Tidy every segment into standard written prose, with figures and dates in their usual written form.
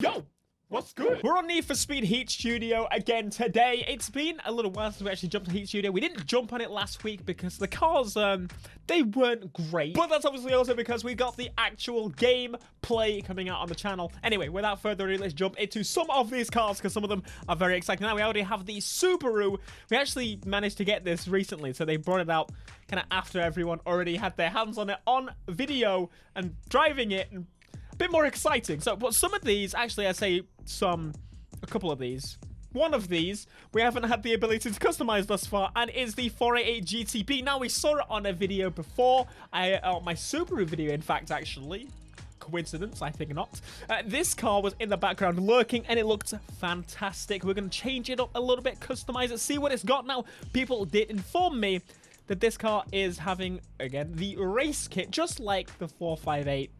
Yo! What's good? We're on Need for Speed Heat Studio again today. It's been a little while since we actually jumped to Heat Studio. We didn't jump on it last week because the cars, they weren't great. But that's obviously also because we got the actual gameplay coming out on the channel. Anyway, without further ado, let's jump into some of these cars because some of them are very exciting. Now, we already have the Subaru. We actually managed to get this recently, so they brought it out kind of after everyone already had their hands on it on video and driving it and bit more exciting. So, but some of these, actually, I say a couple of these. One of these, we haven't had the ability to customize thus far, and is the 488 GTB. Now, we saw it on a video before, my Subaru video, in fact, actually. Coincidence? I think not. This car was in the background lurking, and it looked fantastic. We're going to change it up a little bit, customize it, see what it's got now. People did inform me that this car is having, again, the race kit, just like the 458.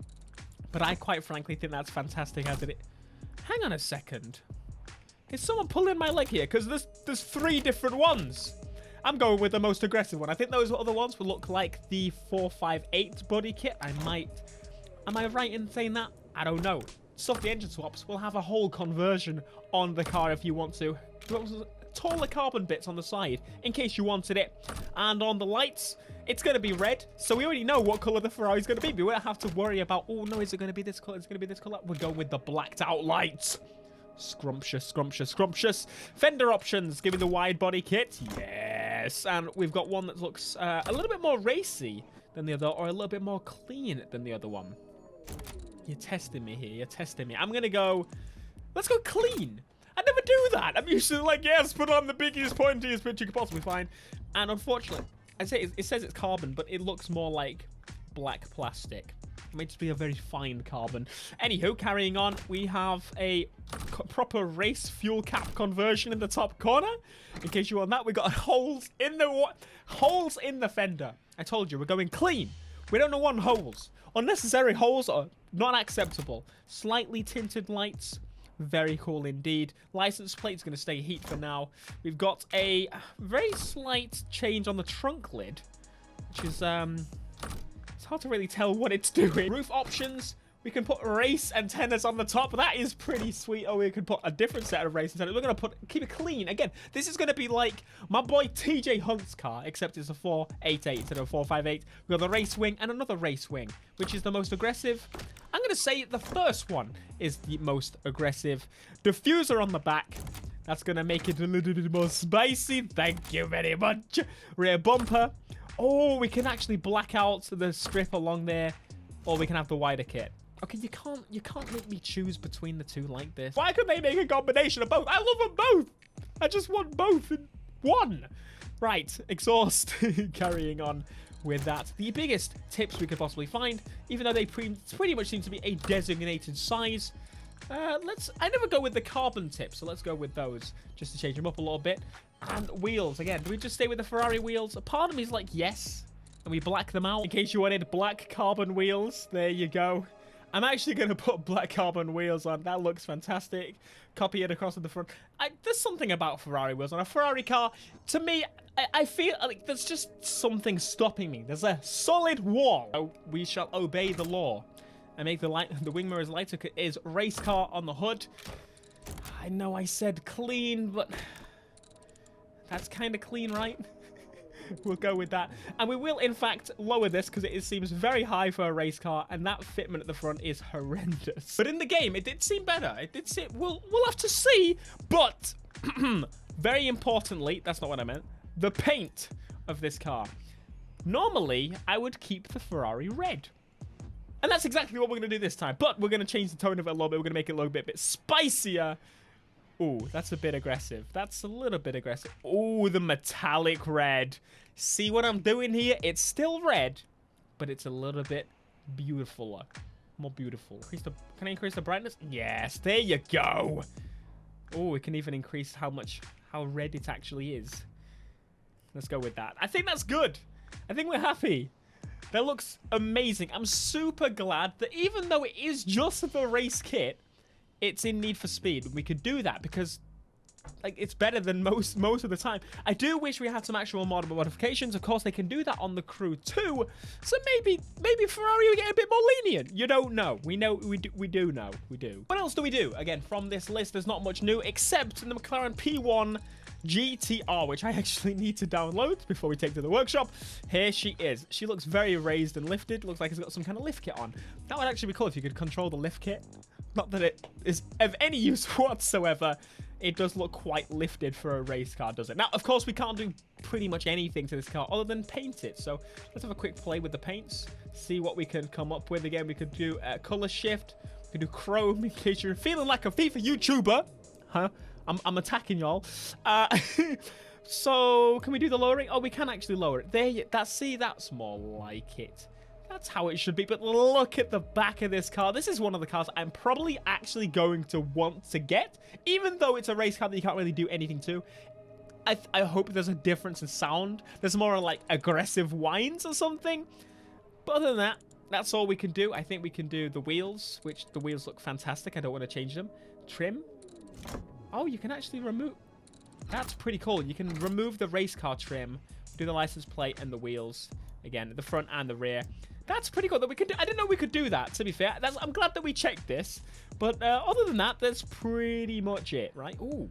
But I quite frankly think that's fantastic. How did it? Hang on a second. Is someone pulling my leg here? Because there's three different ones. I'm going with the most aggressive one. I think those other ones will look like the 458 body kit. Am I right in saying that? I don't know. Stuff the engine swaps. We'll have a whole conversion on the car if you want to. Taller carbon bits on the side in case you wanted it. And on the lights, it's going to be red. So we already know what color the Ferrari is going to be. We won't have to worry about, oh no, is it going to be this color? It's going to be this color. We're going with the blacked out lights. Scrumptious, scrumptious, scrumptious. Fender options. Give me the wide body kit. Yes. And we've got one that looks a little bit more racy than the other, or a little bit more clean than the other one. You're testing me here. You're testing me. I'm going to go, let's go clean. I never do that. I'm usually like, yes, put on the biggest, pointiest bit you could possibly find. And unfortunately, I say it says it's carbon, but it looks more like black plastic. It may just be a very fine carbon. Anywho, carrying on, we have a proper race fuel cap conversion in the top corner. In case you want that, we got holes in the fender. I told you, we're going clean. We don't want holes. Unnecessary holes are not acceptable. Slightly tinted lights. Very cool indeed. License plate's going to stay Heat for now. We've got a very slight change on the trunk lid, which is, it's hard to really tell what it's doing. Roof options. We can put race antennas on the top. That is pretty sweet. Oh, we could put a different set of race antennas. We're going to keep it clean. Again, this is going to be like my boy TJ Hunt's car, except it's a 488 instead of a 458. We've got the race wing and another race wing, which is the most aggressive. I'm going to say the first one is the most aggressive. Diffuser on the back. That's going to make it a little bit more spicy. Thank you very much. Rear bumper. Oh, we can actually black out the strip along there, or we can have the wider kit. Okay, you can't make me choose between the two like this. Why couldn't they make a combination of both? I love them both. I just want both in one. Right, exhaust. Carrying on with that. The biggest tips we could possibly find, even though they pretty much seem to be a designated size. I never go with the carbon tips, so let's go with those just to change them up a little bit. And wheels again. Do we just stay with the Ferrari wheels? A part of me is like yes, and we black them out in case you wanted black carbon wheels. There you go. I'm actually going to put black carbon wheels on. That looks fantastic. Copy it across to the front. There's something about Ferrari wheels on a Ferrari car. To me, I feel like there's just something stopping me. There's a solid wall. Oh, we shall obey the law and make the wing mirrors lighter. Is race car on the hood. I know I said clean, but that's kind of clean, right? We'll go with that. And we will, in fact, lower this because it seems very high for a race car, and that fitment at the front is horrendous. But in the game, it did seem better. It did seem... We'll have to see. But, very importantly, that's not what I meant, the paint of this car. Normally, I would keep the Ferrari red. And that's exactly what we're going to do this time. But we're going to change the tone of it a little bit. We're going to make it a little bit spicier. Ooh, that's a bit aggressive. That's a little bit aggressive. Ooh, the metallic red. See what I'm doing here? It's still red, but it's a little bit beautifuler. More beautiful. Can I increase the brightness? Yes, there you go. Oh, we can even increase how red it actually is. Let's go with that. I think that's good. I think we're happy. That looks amazing. I'm super glad that even though it is just the race kit, it's in Need for Speed. We could do that because like, it's better than most of the time. I do wish we had some actual modifications. Of course, they can do that on the crew too. So maybe Ferrari will get a bit more lenient. You don't know. We know. We do know. We do. What else do we do? Again, from this list, there's not much new except in the McLaren P1 GTR, which I actually need to download before we take to the workshop. Here she is. She looks very raised and lifted. Looks like it's got some kind of lift kit on. That would actually be cool if you could control the lift kit. Not that it is of any use whatsoever. It does look quite lifted for a race car, does it? Now, of course, we can't do pretty much anything to this car other than paint it. So let's have a quick play with the paints, see what we can come up with. Again, we could do a color shift. We could do chrome in case you're feeling like a FIFA YouTuber. Huh? I'm attacking y'all. So can we do the lowering? Oh, we can actually lower it. There, that's more like it. That's how it should be. But look at the back of this car. This is one of the cars I'm probably actually going to want to get, even though it's a race car that you can't really do anything to. I hope there's a difference in sound. There's more like aggressive whines or something. But other than that, that's all we can do. I think we can do the wheels, which the wheels look fantastic. I don't want to change them. Trim. Oh, you can actually remove. That's pretty cool. You can remove the race car trim, do the license plate and the wheels. Again, the front and the rear. That's pretty cool that we could do. I didn't know we could do that, to be fair. I'm glad that we checked this. But other than that, that's pretty much it, right? Ooh.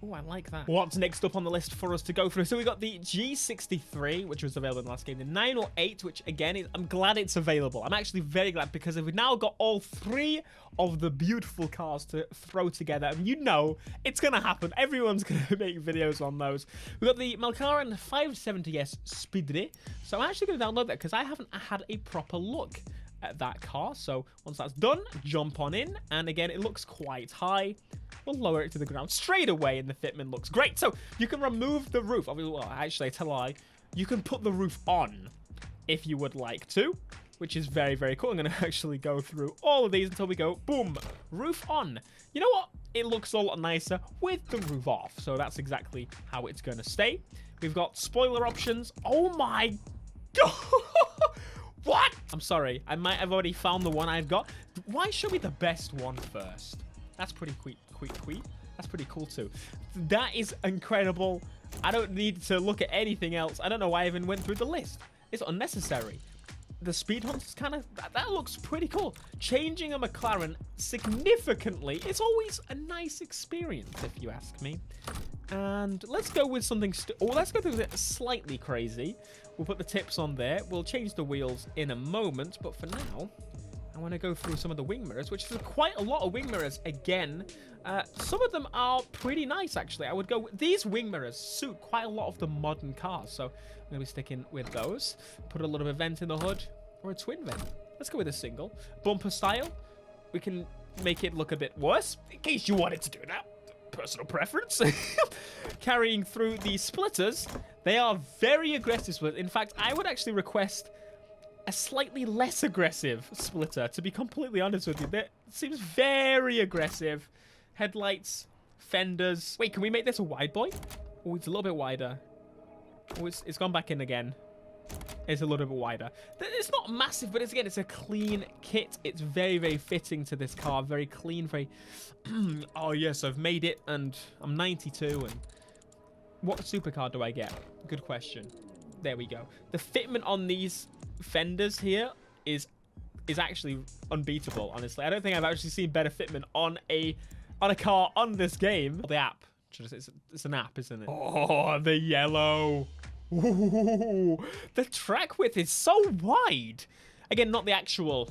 Oh, I like that. What's next up on the list for us to go through? So we got the G63, which was available in the last game. The 908, which again, I'm glad it's available. I'm actually very glad because we've now got all three of the beautiful cars to throw together. And you know, it's going to happen. Everyone's going to make videos on those. We've got the McLaren 570S Speedry. So I'm actually going to download that because I haven't had a proper look at that car. So once that's done, jump on in. And again, it looks quite high. We'll lower it to the ground straight away, and the fitment looks great. So you can remove the roof. Well, actually, I tell a lie. You can put the roof on if you would like to, which is very, very cool. I'm going to actually go through all of these until we go, boom, roof on. You know what? It looks a lot nicer with the roof off. So that's exactly how it's going to stay. We've got spoiler options. Oh, my God. What? I'm sorry. I might have already found the one I've got. Why show me the best one first? That's pretty quick. That's pretty cool too. That is incredible. I don't need to look at anything else. I don't know why I even went through the list. It's unnecessary. The speed hunt is kind of, that looks pretty cool. Changing a McLaren significantly, it's always a nice experience, if you ask me. And let's go with something, let's go through it slightly crazy. We'll put the tips on there. We'll change the wheels in a moment, but for now, I want to go through some of the wing mirrors, which is quite a lot of wing mirrors again. Some of them are pretty nice, actually. I would go with these wing mirrors suit quite a lot of the modern cars, so I'm going to be sticking with those. Put a little bit of vent in the hood or a twin vent. Let's go with a single. Bumper style. We can make it look a bit worse in case you wanted to do that. Personal preference. Carrying through the splitters, they are very aggressive splitters. In fact, I would actually request a slightly less aggressive splitter, to be completely honest with you. That seems very aggressive. Headlights, fenders. Wait, can we make this a wide boy? Oh, it's a little bit wider. Oh, it's gone back in again. It's a little bit wider. It's not massive, but again, it's a clean kit. It's very, very fitting to this car. Very clean, very... Oh, yes, I've made it, and I'm 92, and... What supercar do I get? Good question. There we go. The fitment on these fenders here is actually unbeatable, honestly. I don't think I've actually seen better fitment on a car on this game. The app. It's an app, isn't it? Oh, the yellow. Ooh, the track width is so wide. Again, not the actual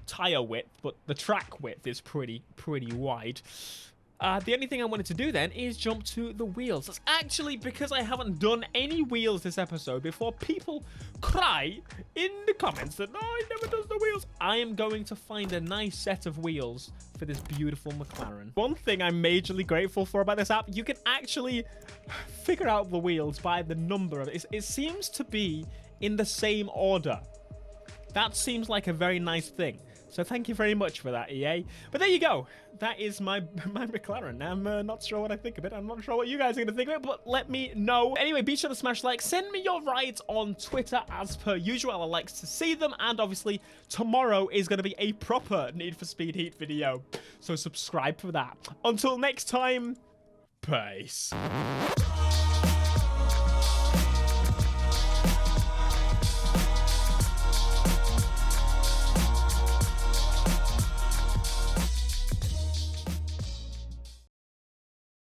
tire width, but the track width is pretty wide. The only thing I wanted to do then is jump to the wheels. That's actually because I haven't done any wheels this episode before people cry in the comments that, no, he never does the wheels. I am going to find a nice set of wheels for this beautiful McLaren. One thing I'm majorly grateful for about this app, you can actually figure out the wheels by the number of it. It seems to be in the same order. That seems like a very nice thing. So thank you very much for that, EA. But there you go. That is my McLaren. I'm not sure what I think of it. I'm not sure what you guys are going to think of it, but let me know. Anyway, be sure to smash like. Send me your rides on Twitter as per usual. I like to see them. And obviously, tomorrow is going to be a proper Need for Speed Heat video. So subscribe for that. Until next time, Peace.